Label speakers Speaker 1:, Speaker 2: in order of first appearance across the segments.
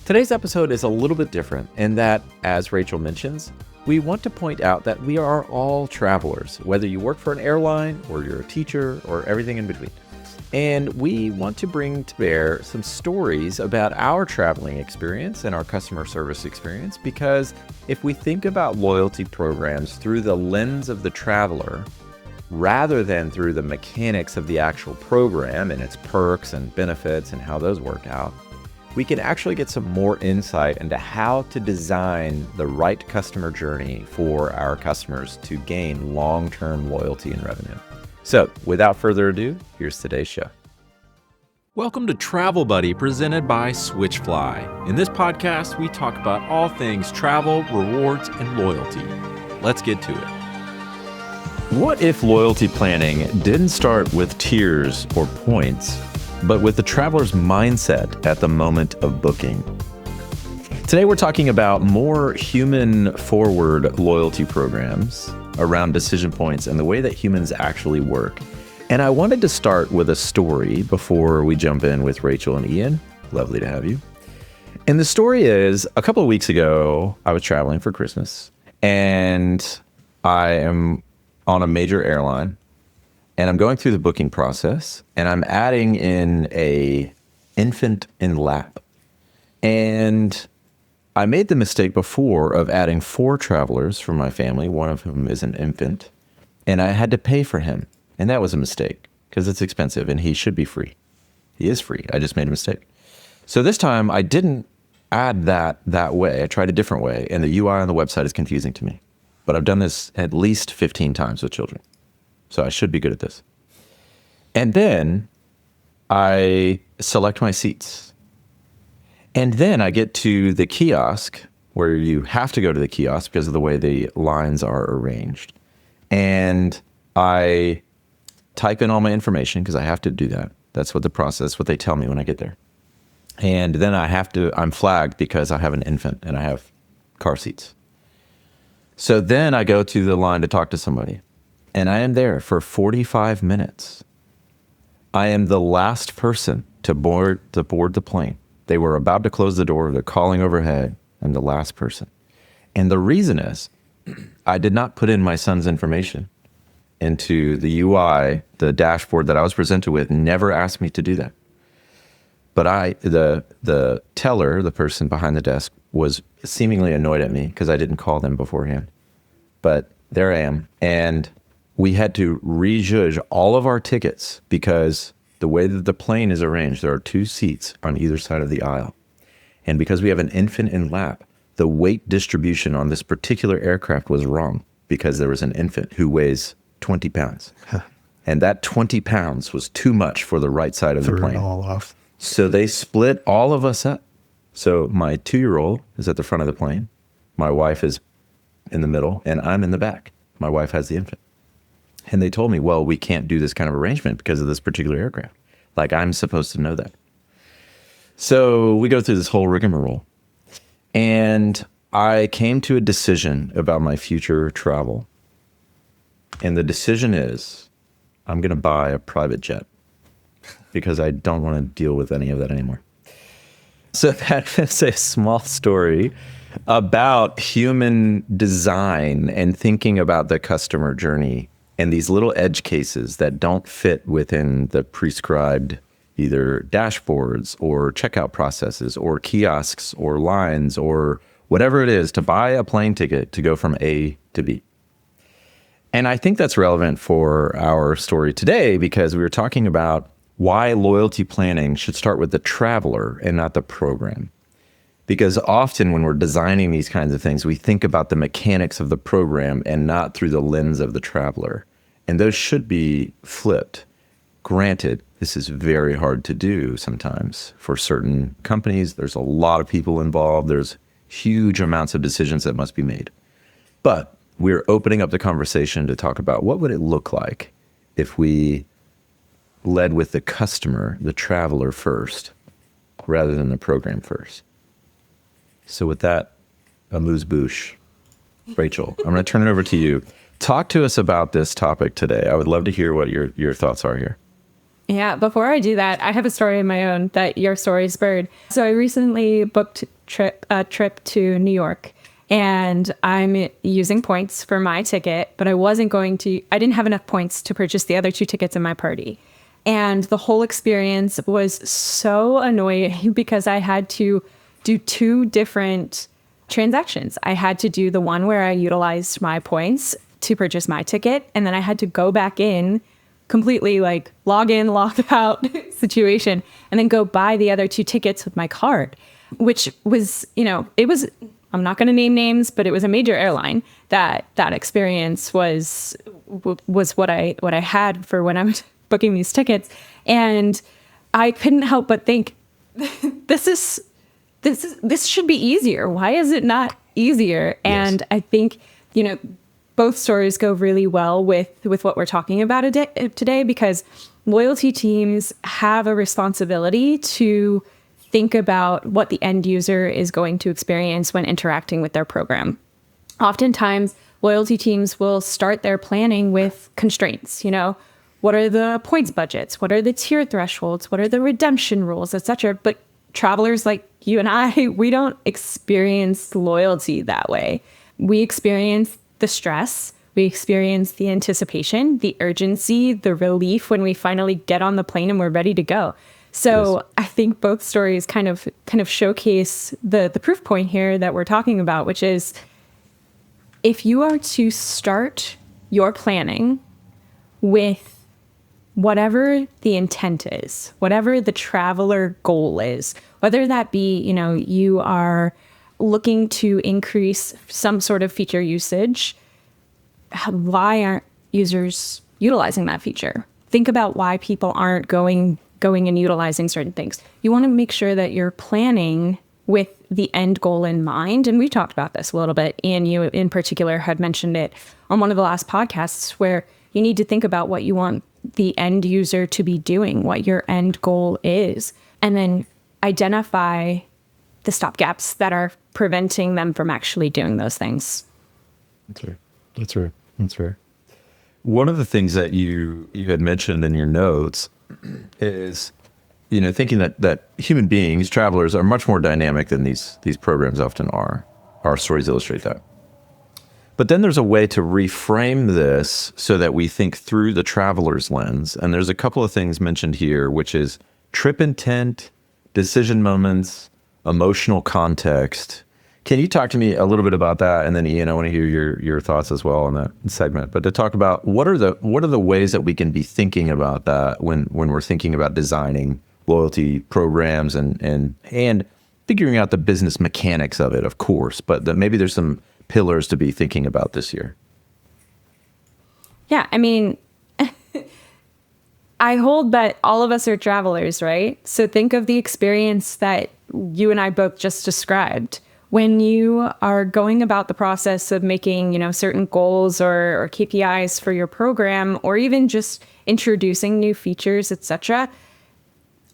Speaker 1: Today's episode is a little bit different in that, as Rachel mentions, we want to point out that we are all travelers, whether you work for an airline or you're a teacher or everything in between. And we want to bring to bear some stories about our traveling experience and our customer service experience, because if we think about loyalty programs through the lens of the traveler, rather than through the mechanics of the actual program and its perks and benefits and how those work out, we can actually get some more insight into how to design the right customer journey for our customers to gain long-term loyalty and revenue. So, without further ado, here's today's show.
Speaker 2: Welcome to Travel Buddy, presented by Switchfly. In this podcast, we talk about all things travel, rewards, and loyalty. Let's get to it.
Speaker 1: What if loyalty planning didn't start with tiers or points, but with the traveler's mindset at the moment of booking? Today, we're talking about more human-forward loyalty programs around decision points and the way that humans actually work. And I wanted to start with a story before we jump in with Rachel and Ian. Lovely to have you. And the story is, a couple of weeks ago, I was traveling for Christmas, and I am on a major airline, and I'm going through the booking process, and I'm adding in a infant in lap. And I made the mistake before of adding 4 travelers from my family, one of whom is an infant, and I had to pay for him. And that was a mistake because it's expensive and he should be free. He is free. I just made a mistake. So this time I didn't add that way. I tried a different way, and the UI on the website is confusing to me. But I've done this at least 15 times with children. So I should be good at this. And then I select my seats. And then I get to the kiosk, where you have to go to the kiosk because of the way the lines are arranged. And I type in all my information because I have to do that. That's what they tell me when I get there. And then I'm flagged because I have an infant and I have car seats. So then I go to the line to talk to somebody, and I am there for 45 minutes. I am the last person to board the plane. They were about to close the door. They're calling overhead. I'm the last person. And the reason is I did not put in my son's information into the UI. The dashboard that I was presented with never asked me to do that. But the teller, the person behind the desk, was seemingly annoyed at me because I didn't call them beforehand. But there I am. And we had to rejudge all of our tickets because the way that the plane is arranged, there are 2 seats on either side of the aisle. And because we have an infant in lap, the weight distribution on this particular aircraft was wrong because there was an infant who weighs 20 pounds. And that 20 pounds was too much for the right side of the plane.
Speaker 3: Threw it all off.
Speaker 1: So they split all of us up. So my 2-year-old is at the front of the plane. My wife is in the middle, and I'm in the back. My wife has the infant. And they told me, well, we can't do this kind of arrangement because of this particular aircraft. Like, I'm supposed to know that. So we go through this whole rigmarole. And I came to a decision about my future travel. And the decision is, I'm going to buy a private jet because I don't want to deal with any of that anymore. So that is a small story about human design and thinking about the customer journey and these little edge cases that don't fit within the prescribed either dashboards or checkout processes or kiosks or lines or whatever it is to buy a plane ticket to go from A to B. And I think that's relevant for our story today because we were talking about why loyalty planning should start with the traveler and not the program. Because often when we're designing these kinds of things, we think about the mechanics of the program and not through the lens of the traveler. And those should be flipped. Granted, this is very hard to do sometimes for certain companies. There's a lot of people involved. There's huge amounts of decisions that must be made. But we're opening up the conversation to talk about what would it look like if we led with the customer, the traveler first, rather than the program first. So with that, amuse-bouche, Rachel, I'm going to turn it over to you. Talk to us about this topic today. I would love to hear what your thoughts are here.
Speaker 4: Yeah, before I do that, I have a story of my own that your story spurred. So I recently booked
Speaker 3: trip to New York, and I'm using points for my ticket, but I didn't have enough points to purchase the other 2 tickets in my party. And the whole experience was so annoying because I had to do 2 different transactions. I had to do the one where I utilized my points to purchase my ticket, and then I had to go back in, completely like log in, log out situation, and then go buy the other 2 tickets with my card, which was, I'm not going to name names, but it was a major airline. That experience was what I had for when I was booking these tickets, and I couldn't help but think, this should be easier. Why is it not easier? Yes. And I think both stories go really well with what we're talking about today, because loyalty teams have a responsibility to think about what the end user is going to experience when interacting with their program. Oftentimes, loyalty teams will start their planning with constraints. What are the points budgets? What are the tier thresholds? What are the redemption rules, etc.? But travelers like you and I, we don't experience loyalty that way. We experience the stress, we experience the anticipation, the urgency, the relief when we finally get on the plane and we're ready to go. So yes. I think both stories kind of showcase the proof point here that we're talking about, which is if you are to start your planning with whatever the intent is, whatever the traveler goal is, whether that be, you are looking to increase some sort of feature usage, why aren't users utilizing that feature? Think about why people aren't going and utilizing certain things. You want to make sure that you're planning with the end goal in mind. And we talked about this a little bit. Ian, you in particular had mentioned it on one of the last podcasts, where you need to think about what you want the end user to be doing, what your end goal is, and then identify the stopgaps that are preventing them from actually doing those things.
Speaker 1: That's right. One of the things that you had mentioned in your notes is, thinking that human beings, travelers, are much more dynamic than these programs often are. Our stories illustrate that. But then there's a way to reframe this so that we think through the traveler's lens. And there's a couple of things mentioned here, which is trip intent, decision moments, emotional context. Can you talk to me a little bit about that? And then Ian, I want to hear your thoughts as well on that segment. But to talk about what are the ways that we can be thinking about that when we're thinking about designing loyalty programs and figuring out the business mechanics of it, of course, but that maybe there's some pillars to be thinking about this year.
Speaker 3: Yeah, I mean, I hold that all of us are travelers, right? So think of the experience that you and I both just described. When you are going about the process of making, certain goals or KPIs for your program, or even just introducing new features, etc.,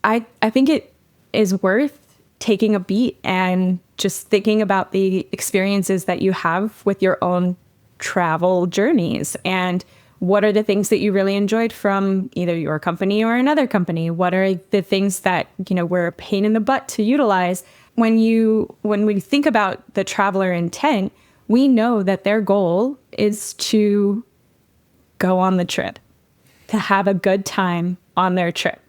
Speaker 3: I think it is worth taking a beat and just thinking about the experiences that you have with your own travel journeys, and what are the things that you really enjoyed from either your company or another company? What are the things that, were a pain in the butt to utilize? When we think about the traveler intent, we know that their goal is to go on the trip, to have a good time on their trip.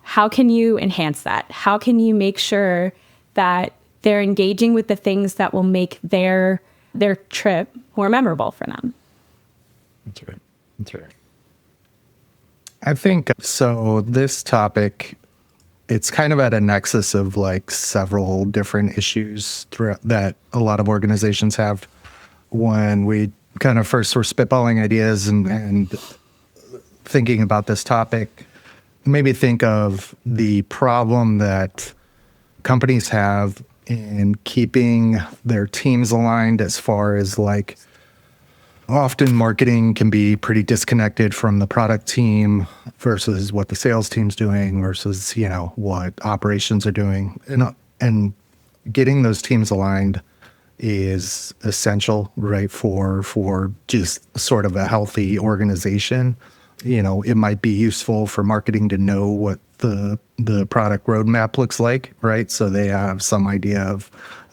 Speaker 3: How can you enhance that? How can you make sure that they're engaging with the things that will make their trip more memorable for them?
Speaker 1: That's right.
Speaker 4: I think so. This topic, it's kind of at a nexus of like several different issues that a lot of organizations have. When we kind of first were spitballing ideas and thinking about this topic, maybe think of the problem that companies have in keeping their teams aligned, as far as like often marketing can be pretty disconnected from the product team versus what the sales team's doing versus, what operations are doing. And getting those teams aligned is essential, right, for just sort of a healthy organization. It might be useful for marketing to know what the product roadmap looks like, right? So they have some idea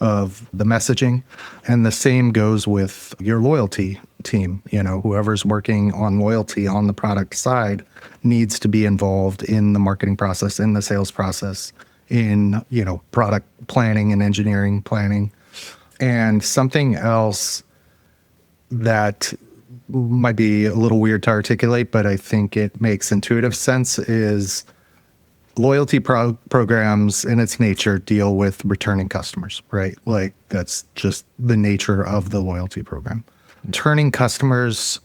Speaker 4: of the messaging. And the same goes with your loyalty team. Whoever's working on loyalty on the product side needs to be involved in the marketing process, in the sales process, in, product planning and engineering planning. And something else that might be a little weird to articulate, but I think it makes intuitive sense, is loyalty programs in its nature deal with returning customers, right? Like that's just the nature of the loyalty program. Returning customers,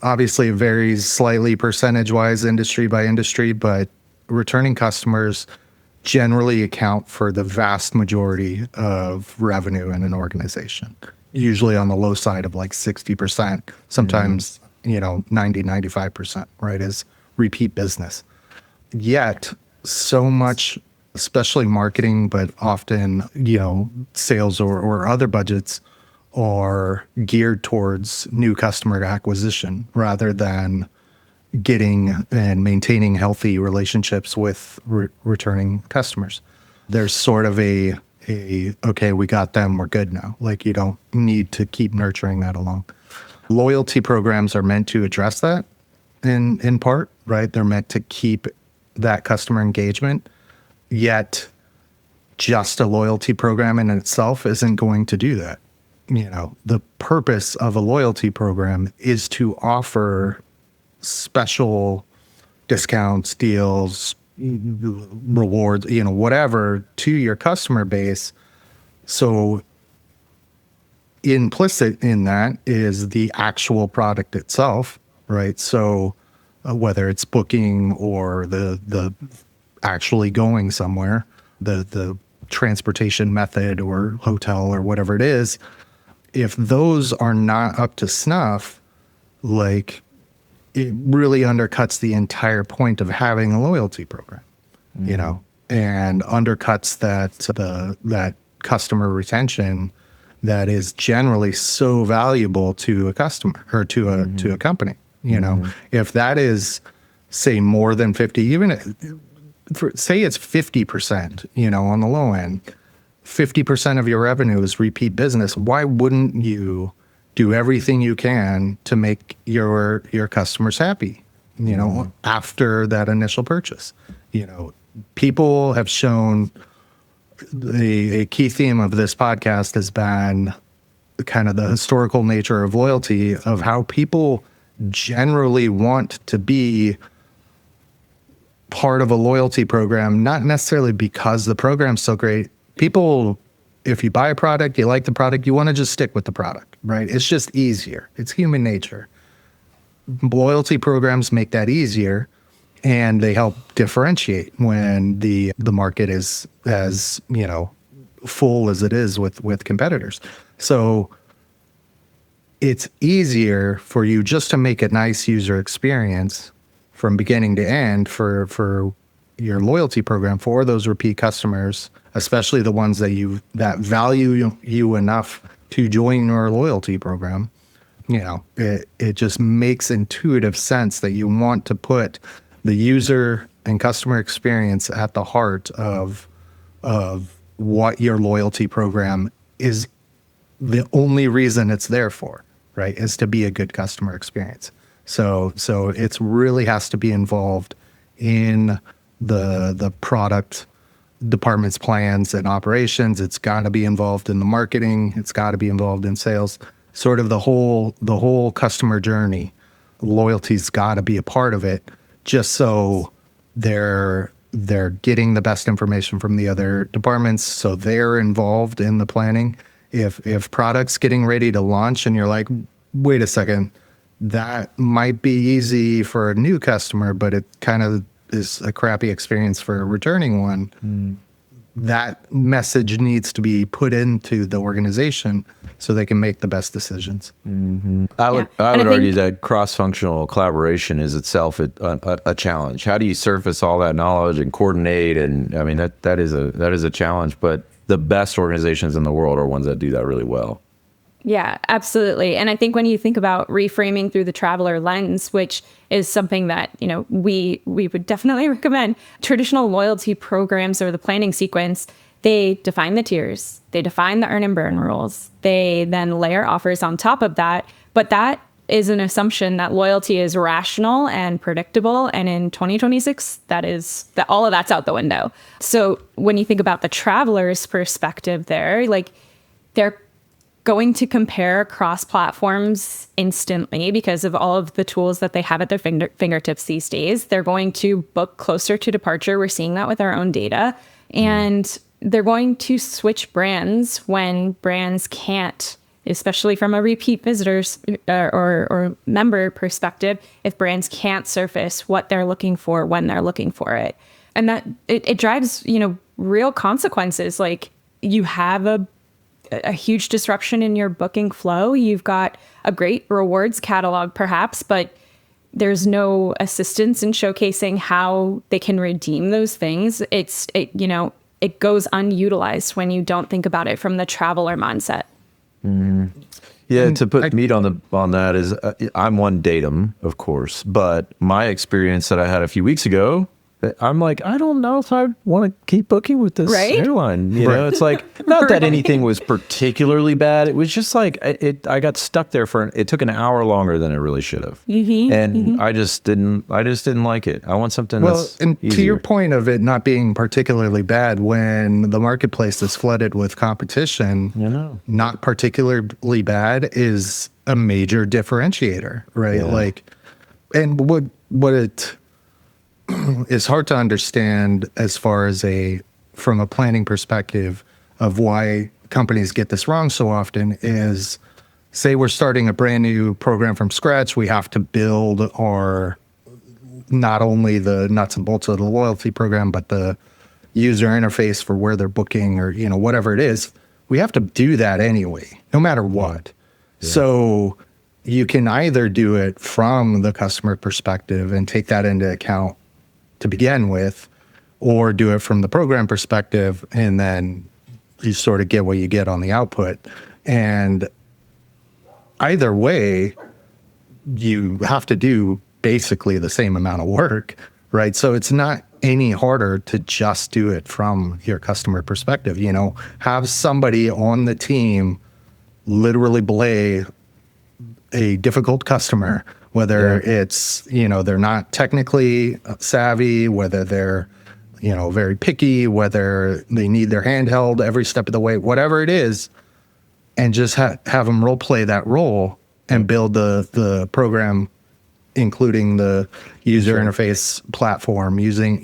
Speaker 4: obviously it varies slightly percentage-wise industry by industry, but returning customers generally account for the vast majority of revenue in an organization. Usually on the low side of like 60%, sometimes, 90, 95%, right, is repeat business. Yet so much, especially marketing, but often, sales or other budgets are geared towards new customer acquisition rather than getting and maintaining healthy relationships with returning customers. There's sort of okay, we got them, we're good now. Like you don't need to keep nurturing that along. Loyalty programs are meant to address that in part, right? They're meant to keep that customer engagement, yet just a loyalty program in itself isn't going to do that. The purpose of a loyalty program is to offer special discounts, deals, rewards, whatever to your customer base. So implicit in that is the actual product itself, right? So whether it's booking or the actually going somewhere, the transportation method or hotel or whatever it is, if those are not up to snuff, like it really undercuts the entire point of having a loyalty program, and undercuts that customer retention that is generally so valuable to a customer or to a company. If that is, say, more than 50, say it's 50%, on the low end, 50% of your revenue is repeat business. Why wouldn't you do everything you can to make your customers happy, after that initial purchase? People have shown a key theme of this podcast has been kind of the historical nature of loyalty, of how people generally want to be part of a loyalty program, not necessarily because the program's so great. People, if you buy a product, you like the product, you want to just stick with the product, right? It's just easier. It's human nature. Loyalty programs make that easier, and they help differentiate when the market is as, full as it is with competitors. So it's easier for you just to make a nice user experience from beginning to end for your loyalty program for those repeat customers, especially the ones that value you enough to join your loyalty program. It just makes intuitive sense that you want to put the user and customer experience at the heart of what your loyalty program is. The only reason it's there for, right, is to be a good customer experience. So it's really has to be involved in the product department's plans and operations. It's got to be involved in the marketing. It's got to be involved in sales. Sort of the whole customer journey. Loyalty's got to be a part of it, just so they're getting the best information from the other departments, so they're involved in the planning. If product's getting ready to launch and you're like, wait a second, that might be easy for a new customer, but it kind of is a crappy experience for a returning one. That message needs to be put into the organization so they can make the best decisions.
Speaker 1: I would argue that cross-functional collaboration is itself a challenge. How do you surface all that knowledge and coordinate? And I mean, that is a challenge, but the best organizations in the world are ones that do that really well.
Speaker 3: Yeah, absolutely. And I think when you think about reframing through the traveler lens, which is something that, we would definitely recommend, traditional loyalty programs or the planning sequence, they define the tiers, they define the earn and burn rules, they then layer offers on top of that. But that is an assumption that loyalty is rational and predictable. And in 2026, that all of that's out the window. So when you think about the traveler's perspective there, like they're going to compare across platforms instantly because of all of the tools that they have at their fingertips these days. They're going to book closer to departure. We're seeing that with our own data. And they're going to switch brands when brands can't, especially from a repeat visitors or member perspective, if brands can't surface what they're looking for when they're looking for it. And that it drives, real consequences. Like you have a huge disruption in your booking flow. You've got a great rewards catalog, perhaps, but there's no assistance in showcasing how they can redeem those things. It goes unutilized when you don't think about it from the traveler mindset.
Speaker 1: Yeah, to put meat on that is I'm one datum, of course, but my experience that I had a few weeks ago, I'm like, I don't know if I want to keep booking with this airline. It's like, not that anything was particularly bad. It was just like, I got stuck there it took an hour longer than it really should have. I just didn't like it. I want something that's
Speaker 4: and
Speaker 1: easier.
Speaker 4: To your point of it not being particularly bad, when the marketplace is flooded with competition, not particularly bad is a major differentiator, right?
Speaker 1: Yeah.
Speaker 4: Like, and what it is hard to understand as far as from a planning perspective of why companies get this wrong so often is, say we're starting a brand new program from scratch, we have to build not only the nuts and bolts of the loyalty program, but the user interface for where they're booking or, whatever it is. We have to do that anyway, no matter what. Yeah. So you can either do it from the customer perspective and take that into account to begin with, or do it from the program perspective, and then you sort of get what you get on the output. And either way, you have to do basically the same amount of work, right? So it's not any harder to just do it from your customer perspective. Have somebody on the team literally belay a difficult customer, whether it's, they're not technically savvy, whether they're, very picky, whether they need their handheld every step of the way, whatever it is, and just have them role play that role and build the program, including the user interface platform, using,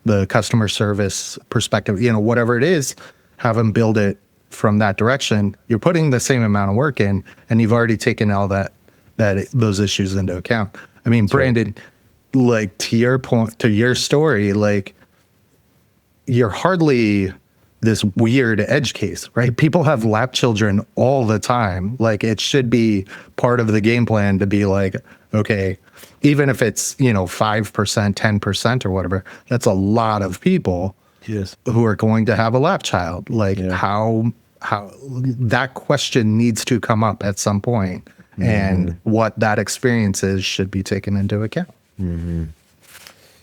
Speaker 4: the customer service perspective, whatever it is, have them build it from that direction. You're putting the same amount of work in, and you've already taken all those issues into account. I mean, Brandon, like to your point, to your story, like you're hardly this weird edge case, right? People have lap children all the time. Like it should be part of the game plan to be like, okay, even if it's, 5%, 10% or whatever, that's a lot of people who are going to have a lap child. Like how that question needs to come up at some point. And what that experience is should be taken into account.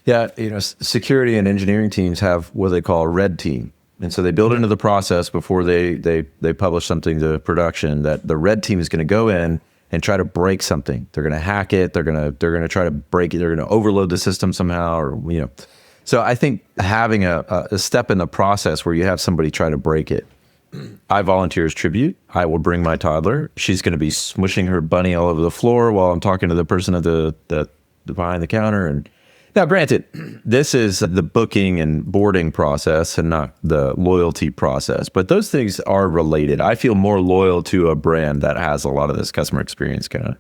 Speaker 1: Yeah, security and engineering teams have what they call a red team. And so they build into the process before they publish something to production that the red team is going to go in and try to break something. They're going to hack it. They're going to try to break it. They're going to overload the system somehow, or So I think having a step in the process where you have somebody try to break it. I volunteer as tribute. I will bring my toddler. She's going to be smushing her bunny all over the floor while I'm talking to the person at the behind the counter. And now, granted, this is the booking and boarding process and not the loyalty process, but those things are related. I feel more loyal to a brand that has a lot of this customer experience kind of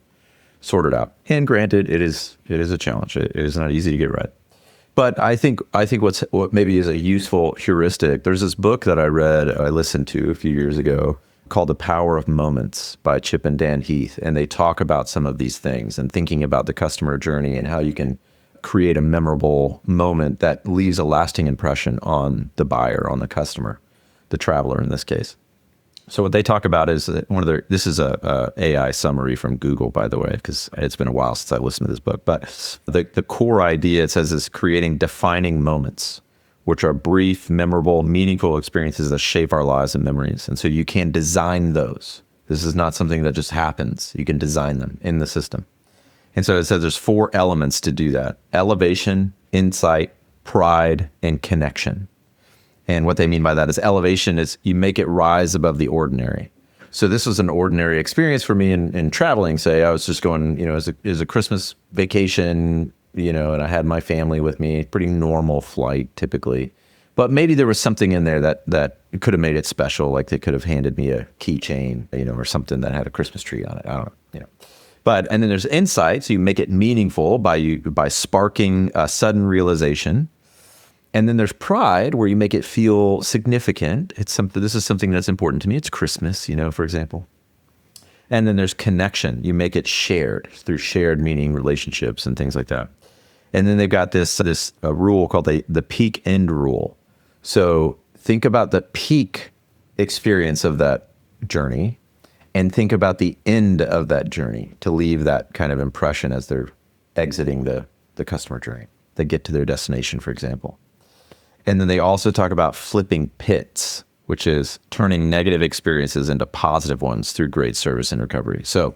Speaker 1: sorted out. And granted, it is a challenge. It is not easy to get right. But I think what maybe is a useful heuristic. There's this book that I listened to a few years ago called The Power of Moments by Chip and Dan Heath. And they talk about some of these things and thinking about the customer journey and how you can create a memorable moment that leaves a lasting impression on the buyer, on the customer, the traveler in this case. So what they talk about is that this is a AI summary from Google, by the way, because it's been a while since I listened to this book. But the core idea, it says, is creating defining moments, which are brief, memorable, meaningful experiences that shape our lives and memories. And so you can design those. This is not something that just happens. You can design them in the system. And so it says there's 4 elements to do that: elevation, insight, pride, and connection. And what they mean by that is elevation is you make it rise above the ordinary. So this was an ordinary experience for me in traveling. Say I was just going, as a Christmas vacation, and I had my family with me, pretty normal flight typically. But maybe there was something in there that could have made it special. Like they could have handed me a keychain, or something that had a Christmas tree on it. I don't know, and then there's insight. So you make it meaningful by sparking a sudden realization. And then there's pride, where you make it feel significant. This is something that's important to me. It's Christmas, for example. And then there's connection. You make it shared through shared meaning, relationships, and things like that. And then they've got this rule called the peak end rule. So think about the peak experience of that journey and think about the end of that journey to leave that kind of impression as they're exiting the customer journey. They get to their destination, for example. And then they also talk about flipping pits, which is turning negative experiences into positive ones through great service and recovery. So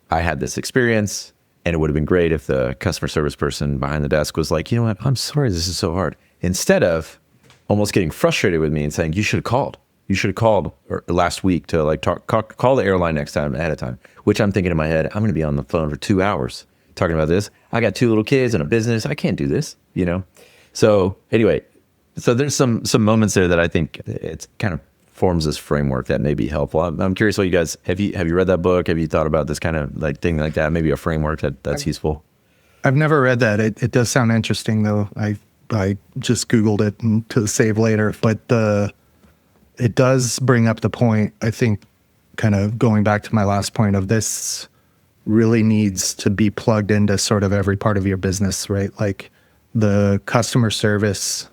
Speaker 1: I had this experience, and it would have been great if the customer service person behind the desk was like, you know what, I'm sorry this is so hard. Instead of almost getting frustrated with me and saying, you should have called. You should have called last week to call the airline next time ahead of time, which I'm thinking in my head, I'm going to be on the phone for 2 hours talking about this. I got 2 little kids and a business. I can't do this, So anyway, so there's some moments there that I think it kind of forms this framework that may be helpful. I'm curious what you guys, have you read that book? Have you thought about this kind of thing like that? Maybe a framework that's useful?
Speaker 4: I've never read that. It does sound interesting though. I just Googled it to save later, but it does bring up the point, I think, kind of going back to my last point of this really needs to be plugged into sort of every part of your business, right? Like the customer service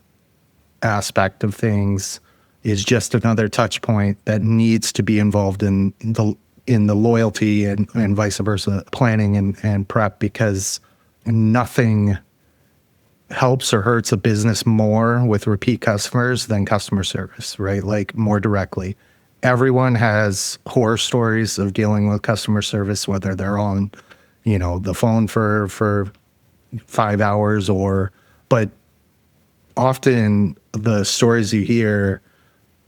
Speaker 4: aspect of things is just another touch point that needs to be involved in the loyalty and vice versa planning and prep, because nothing helps or hurts a business more with repeat customers than customer service, right? Like more directly. Everyone has horror stories of dealing with customer service, whether they're on, the phone for 5 hours but often the stories you hear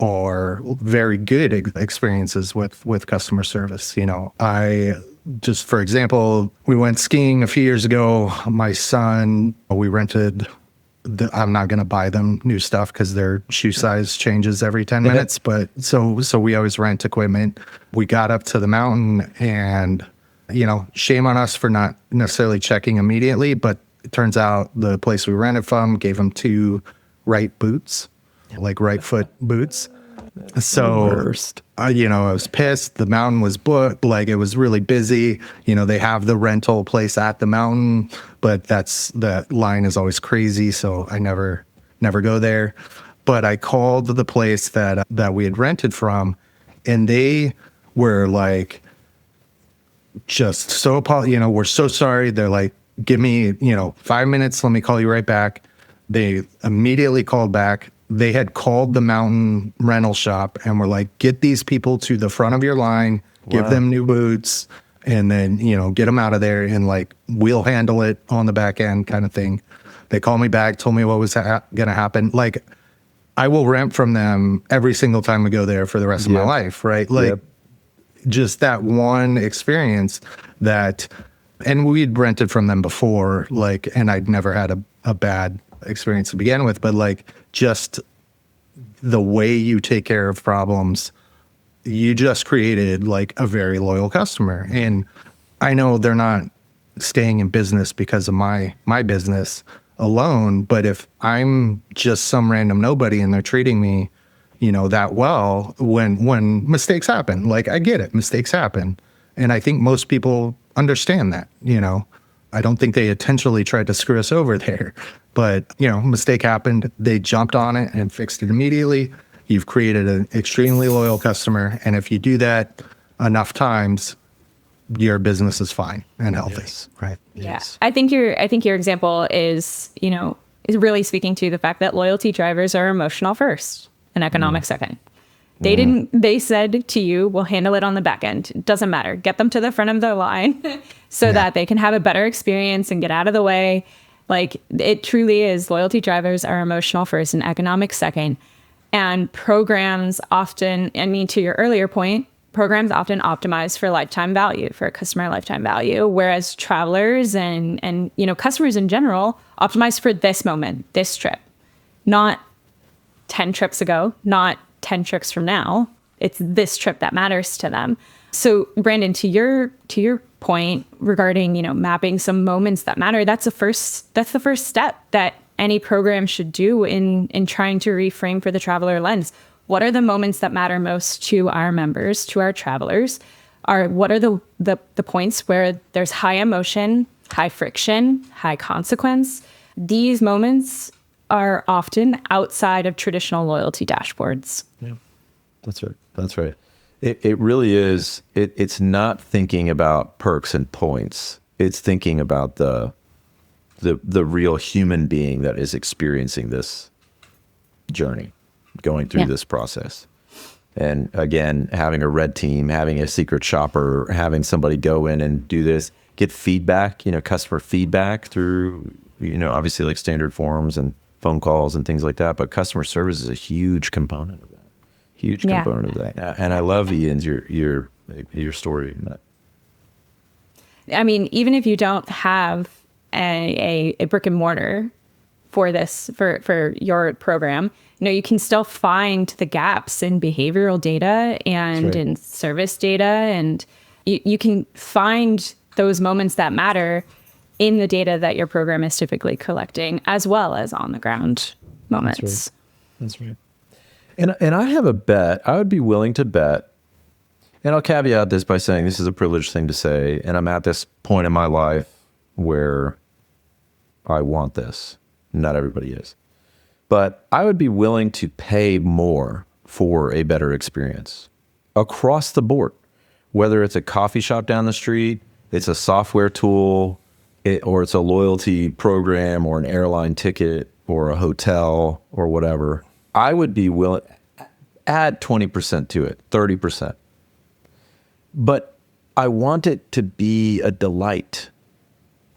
Speaker 4: are very good experiences with customer service. I just, for example, we went skiing a few years ago. My son, we rented, I'm not going to buy them new stuff because their shoe size changes every 10 minutes. But so we always rent equipment. We got up to the mountain and, shame on us for not necessarily checking immediately, but it turns out the place we rented from gave him 2 right boots, like right foot boots. So, I was pissed. The mountain was booked. Like it was really busy. They have the rental place at the mountain, but the line is always crazy. So I never go there. But I called the place that we had rented from, and they were like, just so, we're so sorry. They're like, give me, 5 minutes. Let me call you right back. They immediately called back. They had called the mountain rental shop and were like, get these people to the front of your line, give them new boots, and then, get them out of there, and like, we'll handle it on the back end kind of thing. They called me back, told me what was going to happen. Like, I will rent from them every single time we go there for the rest of my life, right? Like, just that one experience and we'd rented from them before, like, and I'd never had a bad experience to begin with, but like, just the way you take care of problems, you just created like a very loyal customer. And I know they're not staying in business because of my business alone, but if I'm just some random nobody and they're treating me, that well, when mistakes happen, like I get it, mistakes happen. And I think most people understand that, I don't think they intentionally tried to screw us over there, but mistake happened. They jumped on it and fixed it immediately. you've created an extremely loyal customer. And if you do that enough times, your business is fine and healthy.
Speaker 1: Yes.
Speaker 4: Right.
Speaker 3: Yeah.
Speaker 1: Yes.
Speaker 3: I think your example is really speaking to the fact that loyalty drivers are emotional first and economic second. They said to you, we'll handle it on the back end. It doesn't matter. Get them to the front of the line so that they can have a better experience and get out of the way. Like, it truly is, loyalty drivers are emotional first and economic second. And programs often, to your earlier point, programs often optimize for lifetime value, for customer lifetime value, whereas travelers and customers in general optimize for this moment, this trip, not 10 trips ago, not 10 trips from now. It's this trip that matters to them. So Brandon, to your point regarding, mapping some moments that matter, that's the first step that any program should do in trying to reframe for the traveler lens. What are the moments that matter most to our members, to our travelers? What are the points where there's high emotion, high friction, high consequence? These moments are often outside of traditional loyalty dashboards.
Speaker 1: Yeah, that's right. That's right. It really is. It's not thinking about perks and points. It's thinking about the real human being that is experiencing this journey, going through this process. And again, having a red team, having a secret shopper, having somebody go in and do this, get feedback, customer feedback through, obviously like standard forms and phone calls and things like that. But customer service is a huge component of that. Huge component of that. And I love Ian's, your story in that.
Speaker 3: Even if you don't have a brick and mortar for this, for your program, you can still find the gaps in behavioral data and in service data. And you can find those moments that matter in the data that your program is typically collecting, as well as on the ground moments.
Speaker 1: That's right. And I have a bet. I would be willing to bet, and I'll caveat this by saying this is a privileged thing to say, and I'm at this point in my life where I want this. Not everybody is. But I would be willing to pay more for a better experience across the board, whether it's a coffee shop down the street, it's a software tool, or it's a loyalty program or an airline ticket or a hotel or whatever. I would be willing, add 20% to it, 30%. But I want it to be a delight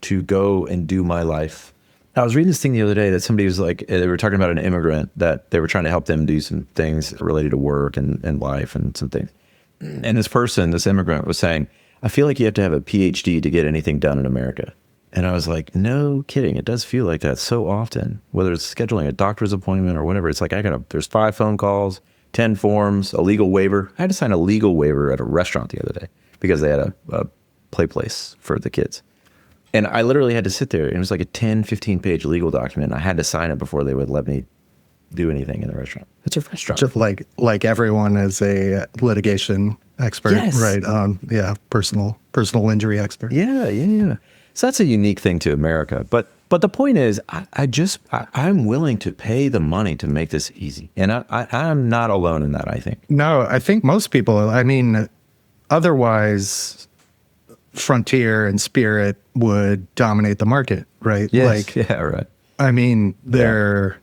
Speaker 1: to go and do my life. I was reading this thing the other day that somebody was like, they were talking about an immigrant that they were trying to help them do some things related to work and life and some things. And this immigrant was saying, I feel like you have to have a PhD to get anything done in America. And I was like, no kidding. It does feel like that so often, whether it's scheduling a doctor's appointment or whatever. It's like, there's 5 phone calls, 10 forms, a legal waiver. I had to sign a legal waiver at a restaurant the other day because they had a play place for the kids. And I literally had to sit there. And it was like a 10, 15-page legal document. And I had to sign it before they would let me do anything in the restaurant. It's a restaurant.
Speaker 4: Just like everyone is a litigation expert, right? Personal injury expert.
Speaker 1: Yeah. So that's a unique thing to America. But the point is, I'm willing to pay the money to make this easy. And I'm not alone in that, I think.
Speaker 4: No, I think most people, otherwise Frontier and Spirit would dominate the market, right?
Speaker 1: Yes. Right.
Speaker 4: They're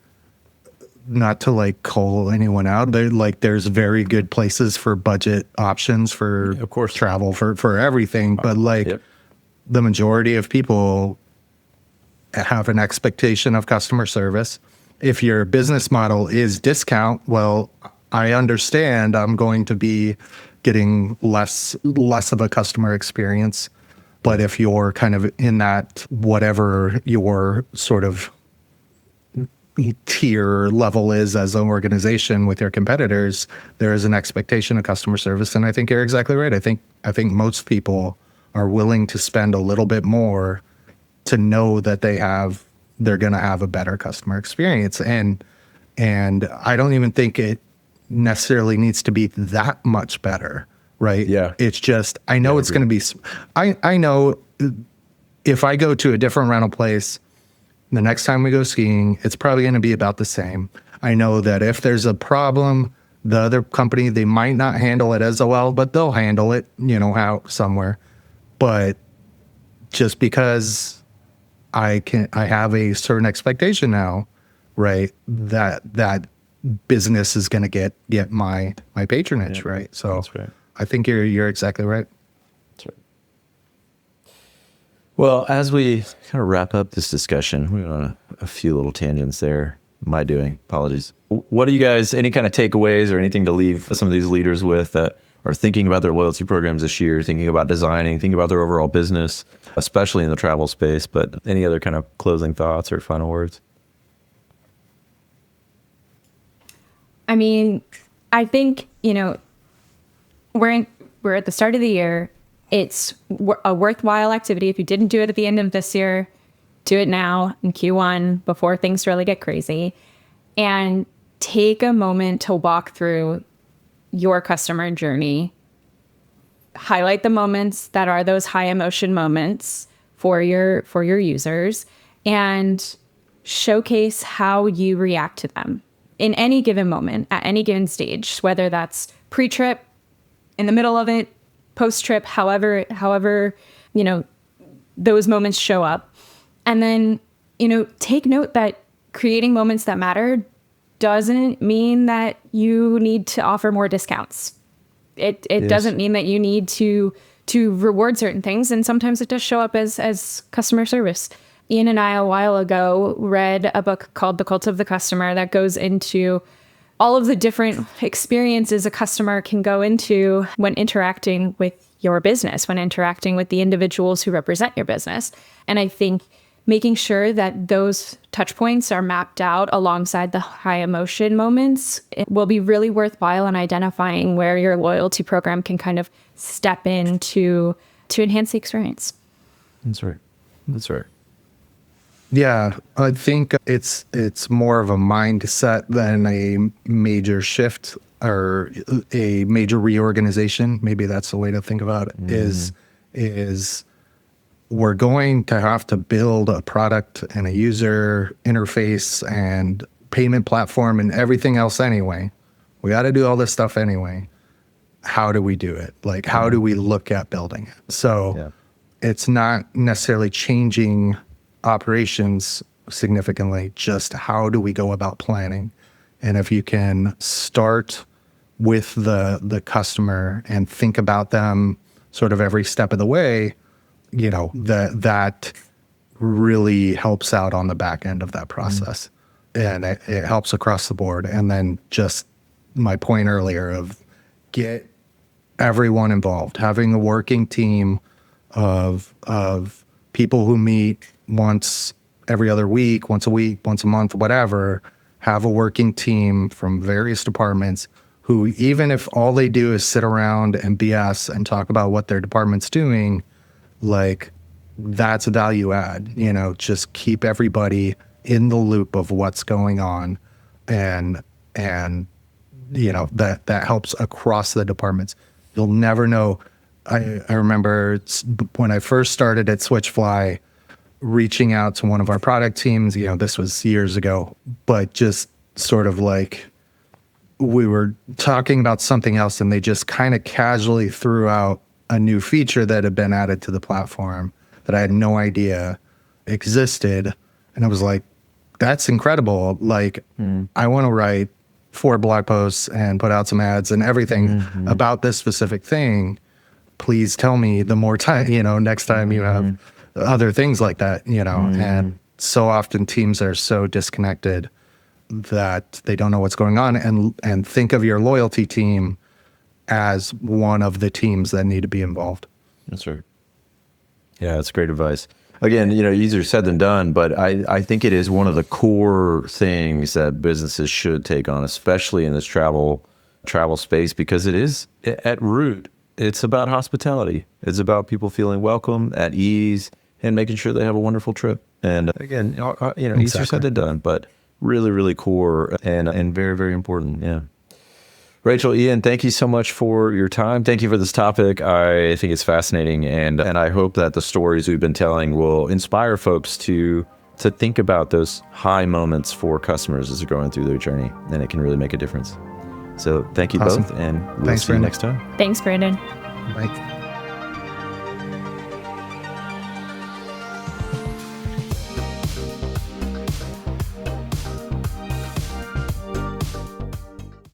Speaker 4: not to call anyone out. They're there's very good places for budget options for,
Speaker 1: of course,
Speaker 4: travel, for everything. But the majority of people have an expectation of customer service. If your business model is discount, well, I understand I'm going to be getting less of a customer experience. But if you're kind of in that, whatever your sort of tier level is as an organization with your competitors, there is an expectation of customer service. And I think you're exactly right. I think most people are willing to spend a little bit more to know that they're going to have a better customer experience. And I don't even think it necessarily needs to be that much better, right?
Speaker 1: Yeah.
Speaker 4: It's just, I know it's going to be, I know if I go to a different rental place, the next time we go skiing, it's probably going to be about the same. I know that if there's a problem, the other company, they might not handle it as well, but they'll handle it, out somewhere. But just because I have a certain expectation now, right? That business is going to get my patronage, right? So
Speaker 1: That's right.
Speaker 4: I think you're exactly right.
Speaker 1: That's right. Well, as we kind of wrap up this discussion, we went on a few little tangents there. My doing, apologies. What do you guys, any kind of takeaways or anything to leave some of these leaders with that are thinking about their loyalty programs this year, thinking about designing, thinking about their overall business, especially in the travel space, but any other kind of closing thoughts or final words?
Speaker 3: I mean, I think, we're at the start of the year. It's a worthwhile activity. If you didn't do it at the end of this year, do it now in Q1 before things really get crazy, and take a moment to walk through your customer journey. Highlight the moments that are those high emotion moments for your users, and showcase how you react to them in any given moment at any given stage, whether that's pre-trip, in the middle of it, post-trip, however, those moments show up. And then, take note that creating moments that matter doesn't mean that you need to offer more discounts. It
Speaker 1: Yes.
Speaker 3: doesn't mean that you need to reward certain things. And sometimes it does show up as customer service. Ian and I, a while ago, read a book called The Cult of the Customer that goes into all of the different experiences a customer can go into when interacting with your business, when interacting with the individuals who represent your business. And I think making sure that those touch points are mapped out alongside the high emotion moments, it will be really worthwhile in identifying where your loyalty program can kind of step in to enhance the experience.
Speaker 1: That's right. That's right.
Speaker 4: Yeah, I think it's more of a mindset than a major shift or a major reorganization. Maybe that's the way to think about it. Is we're going to have to build a product and a user interface and payment platform and everything else anyway. We got to do all this stuff anyway. How do we do it? Like, how do we look at building it? So it's not necessarily changing operations significantly, just how do we go about planning? And if you can start with the customer and think about them sort of every step of the way, that really helps out on the back end of that process. And it helps across the board. And then just my point earlier of get everyone involved, having a working team of people who meet once every other week, once a month, whatever, have a working team from various departments who, even if all they do is sit around and BS and talk about what their department's doing, like, that's a value add. Just keep everybody in the loop of what's going on, and that helps across the departments. You'll never know. I remember when I first started at Switchfly, reaching out to one of our product teams, this was years ago, but just sort of like we were talking about something else and they just kind of casually threw out a new feature that had been added to the platform that I had no idea existed. And I was like, that's incredible. Like, I want to write 4 blog posts and put out some ads and everything about this specific thing. Please tell me the more time, next time you have other things like that, and so often teams are so disconnected that they don't know what's going on, and think of your loyalty team as one of the teams that need to be involved.
Speaker 1: That's right. Yeah, that's great advice. Again, easier said than done, but I think it is one of the core things that businesses should take on, especially in this travel space, because it is at root, it's about hospitality. It's about people feeling welcome, at ease, and making sure they have a wonderful trip. And again, easier said than done, but really, really core and very, very important. Yeah. Rachel, Ian, thank you so much for your time. Thank you for this topic. I think it's fascinating, and I hope that the stories we've been telling will inspire folks to to think about those high moments for customers as they're going through their journey, and it can really make a difference. So thank you
Speaker 4: Awesome.
Speaker 1: both, and we'll
Speaker 4: Thanks,
Speaker 1: see you
Speaker 4: Brandon.
Speaker 1: next time.
Speaker 3: Thanks, Brandon.
Speaker 4: Bye.